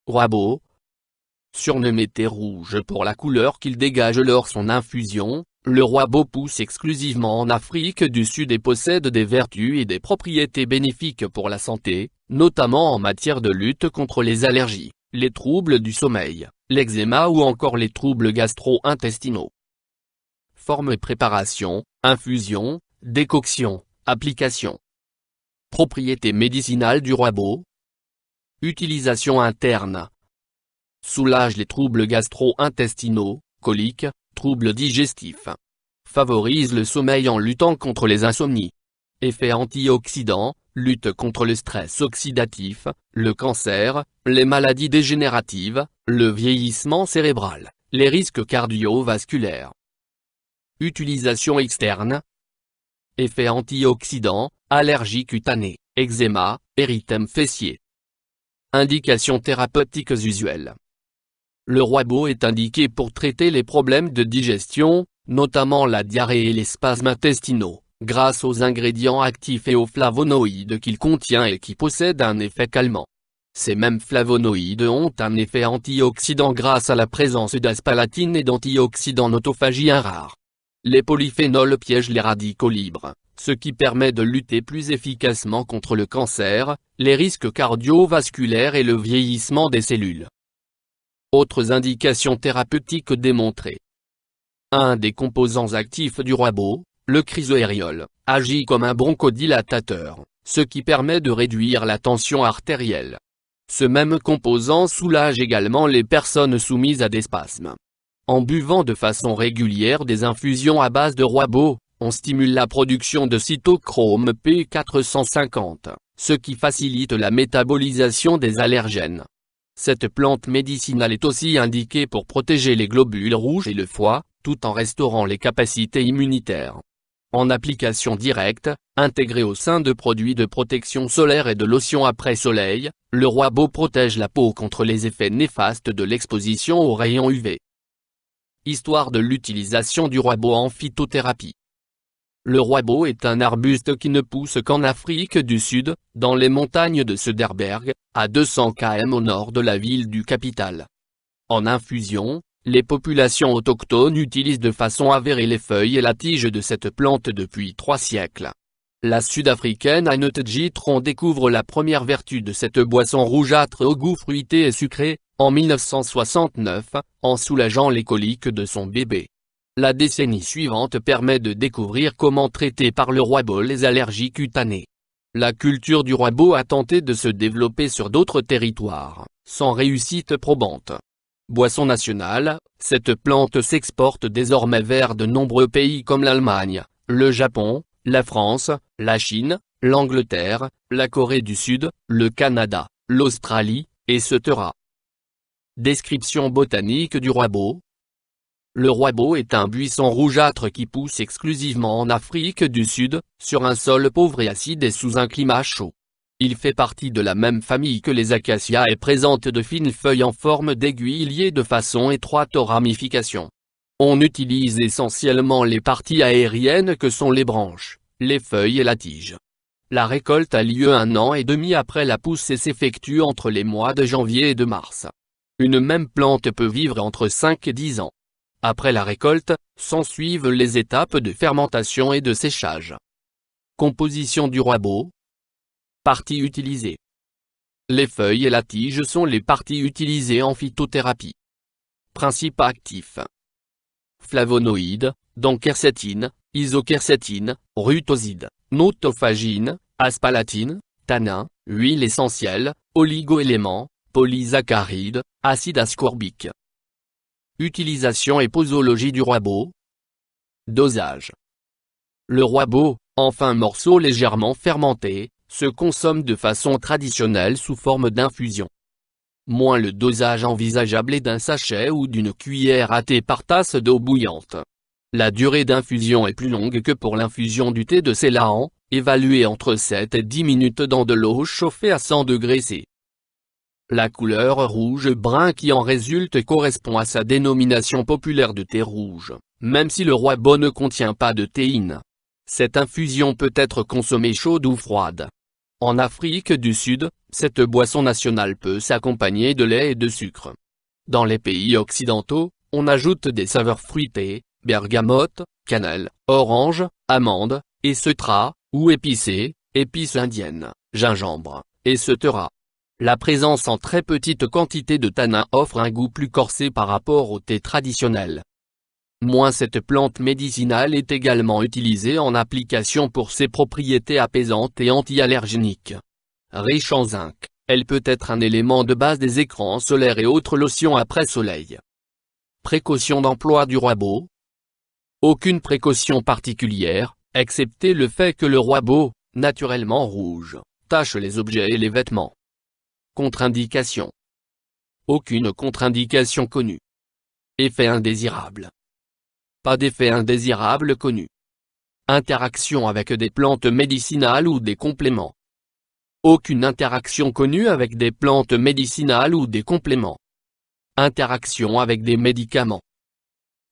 Roibo. Surnommé thé rouge pour la couleur qu'il dégage lors son infusion, le roibo pousse exclusivement en Afrique du Sud et possède des vertus et des propriétés bénéfiques pour la santé, notamment en matière de lutte contre les allergies, les troubles du sommeil, l'eczéma ou encore les troubles gastro-intestinaux. Forme et préparation, infusion, décoction, application. Propriétés médicinales du roibo. Utilisation interne. Soulage les troubles gastro-intestinaux, coliques, troubles digestifs. Favorise le sommeil en luttant contre les insomnies. Effet antioxydant, lutte contre le stress oxydatif, le cancer, les maladies dégénératives, le vieillissement cérébral, les risques cardiovasculaires. Utilisation externe. Effet antioxydant, allergie cutanée, eczéma, érythème fessier. Indications thérapeutiques usuelles. Le roibo est indiqué pour traiter les problèmes de digestion, notamment la diarrhée et les spasmes intestinaux, grâce aux ingrédients actifs et aux flavonoïdes qu'il contient et qui possèdent un effet calmant. Ces mêmes flavonoïdes ont un effet antioxydant grâce à la présence d'aspalatine et d'antioxydants notophagiens rares. Les polyphénols piègent les radicaux libres, ce qui permet de lutter plus efficacement contre le cancer, les risques cardiovasculaires et le vieillissement des cellules. Autres indications thérapeutiques démontrées. Un des composants actifs du roibo, le chrysoériol, agit comme un bronchodilatateur, ce qui permet de réduire la tension artérielle. Ce même composant soulage également les personnes soumises à des spasmes. En buvant de façon régulière des infusions à base de roibo, on stimule la production de cytochrome P450, ce qui facilite la métabolisation des allergènes. Cette plante médicinale est aussi indiquée pour protéger les globules rouges et le foie, tout en restaurant les capacités immunitaires. En application directe, intégré au sein de produits de protection solaire et de lotion après soleil, le roibo protège la peau contre les effets néfastes de l'exposition aux rayons UV. Histoire de l'utilisation du roibo en phytothérapie. Le roibo est un arbuste qui ne pousse qu'en Afrique du Sud, dans les montagnes de Söderberg, à 200 km au nord de la ville du Capital. En infusion, les populations autochtones utilisent de façon avérée les feuilles et la tige de cette plante depuis 3 siècles. La sud-africaine Annette Gitron découvre la première vertu de cette boisson rougeâtre au goût fruité et sucré, en 1969, en soulageant les coliques de son bébé. La décennie suivante permet de découvrir comment traiter par le roibo les allergies cutanées. La culture du roibo a tenté de se développer sur d'autres territoires, sans réussite probante. Boisson nationale, cette plante s'exporte désormais vers de nombreux pays comme l'Allemagne, le Japon, la France, la Chine, l'Angleterre, la Corée du Sud, le Canada, l'Australie, etc. Description botanique du roibo. Le roibo est un buisson rougeâtre qui pousse exclusivement en Afrique du Sud, sur un sol pauvre et acide et sous un climat chaud. Il fait partie de la même famille que les acacias et présente de fines feuilles en forme d'aiguille liées de façon étroite aux ramifications. On utilise essentiellement les parties aériennes que sont les branches, les feuilles et la tige. La récolte a lieu 1 an et demi après la pousse et s'effectue entre les mois de janvier et de mars. Une même plante peut vivre entre 5 et 10 ans. Après la récolte, s'ensuivent les étapes de fermentation et de séchage. Composition du roibo. Parties utilisées. Les feuilles et la tige sont les parties utilisées en phytothérapie. Principes actifs. Flavonoïdes, donc quercétine, isoquercétine, rutoside, notophagine, aspalatine, tannin, huile essentielle, oligoéléments, polysaccharides, acide ascorbique. Utilisation et posologie du roibo. Dosage. Le roibo, en fins morceaux légèrement fermentés, se consomme de façon traditionnelle sous forme d'infusion. Moins le dosage envisageable est d'un sachet ou d'une cuillère à thé par tasse d'eau bouillante. La durée d'infusion est plus longue que pour l'infusion du thé de Ceylan, évaluée entre 7 et 10 minutes dans de l'eau chauffée à 100 degrés C. La couleur rouge-brun qui en résulte correspond à sa dénomination populaire de thé rouge, même si le roibo ne contient pas de théine. Cette infusion peut être consommée chaude ou froide. En Afrique du Sud, Cette boisson nationale peut s'accompagner de lait et de sucre. Dans les pays occidentaux, on ajoute des saveurs fruitées, bergamote, cannelle, orange, amande, etc., ou épicées, épices indiennes, gingembre, etc. La présence en très petite quantité de tanin offre un goût plus corsé par rapport au thé traditionnel. Cette plante médicinale est également utilisée en application pour ses propriétés apaisantes et anti-allergéniques. Riche en zinc, elle peut être un élément de base des écrans solaires et autres lotions après soleil. Précaution d'emploi du roibos. Aucune précaution particulière, excepté le fait que le roibos, naturellement rouge, tache les objets et les vêtements. Contre-indication. Aucune contre-indication connue. Effet indésirable. Pas d'effet indésirable connu. Interaction avec des plantes médicinales ou des compléments. Aucune interaction connue avec des plantes médicinales ou des compléments. Interaction avec des médicaments.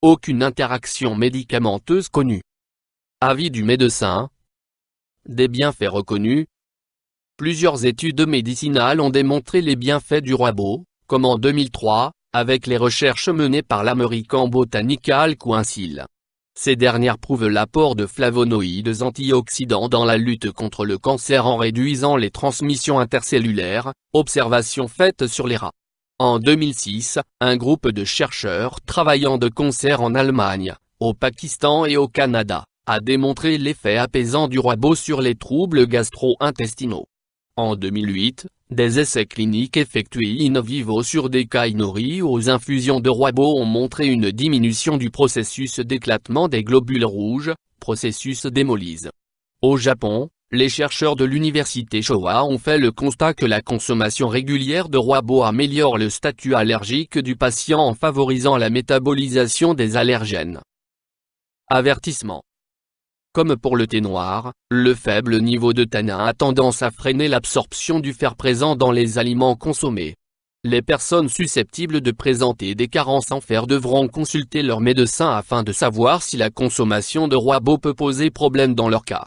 Aucune interaction médicamenteuse connue. Avis du médecin. Des bienfaits reconnus. Plusieurs études médicinales ont démontré les bienfaits du roibos, comme en 2003, avec les recherches menées par l'American Botanical Council. Ces dernières prouvent l'apport de flavonoïdes antioxydants dans la lutte contre le cancer en réduisant les transmissions intercellulaires, observation faite sur les rats. En 2006, un groupe de chercheurs travaillant de concert en Allemagne, au Pakistan et au Canada, a démontré l'effet apaisant du roibos sur les troubles gastro-intestinaux. En 2008, des essais cliniques effectués in vivo sur des cailles nourries aux infusions de roibos ont montré une diminution du processus d'éclatement des globules rouges, processus d'hémolyse. Au Japon, les chercheurs de l'université Showa ont fait le constat que la consommation régulière de roibos améliore le statut allergique du patient en favorisant la métabolisation des allergènes. Avertissement. Comme pour le thé noir, le faible niveau de tanin a tendance à freiner l'absorption du fer présent dans les aliments consommés. Les personnes susceptibles de présenter des carences en fer devront consulter leur médecin afin de savoir si la consommation de roibos peut poser problème dans leur cas.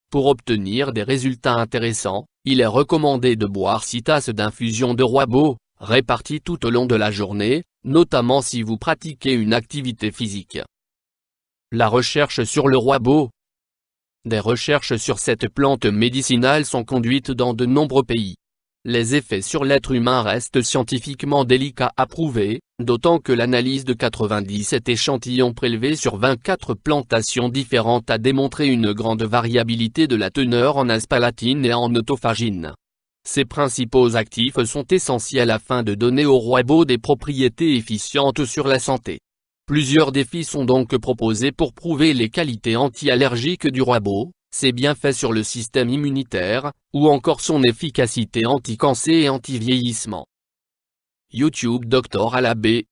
Pour obtenir des résultats intéressants, il est recommandé de boire 6 tasses d'infusion de roibos, réparties tout au long de la journée, notamment si vous pratiquez une activité physique. La recherche sur le roibos. Des recherches sur cette plante médicinale sont conduites dans de nombreux pays. Les effets sur l'être humain restent scientifiquement délicats à prouver, d'autant que l'analyse de 97 échantillons prélevés sur 24 plantations différentes a démontré une grande variabilité de la teneur en aspalatine et en autophagine. Ces principaux actifs sont essentiels afin de donner au roibos des propriétés efficientes sur la santé. Plusieurs défis sont donc proposés pour prouver les qualités anti-allergiques du roibos, ses bienfaits sur le système immunitaire, ou encore son efficacité anti-cancer et anti-vieillissement. YouTube Dr Alabé,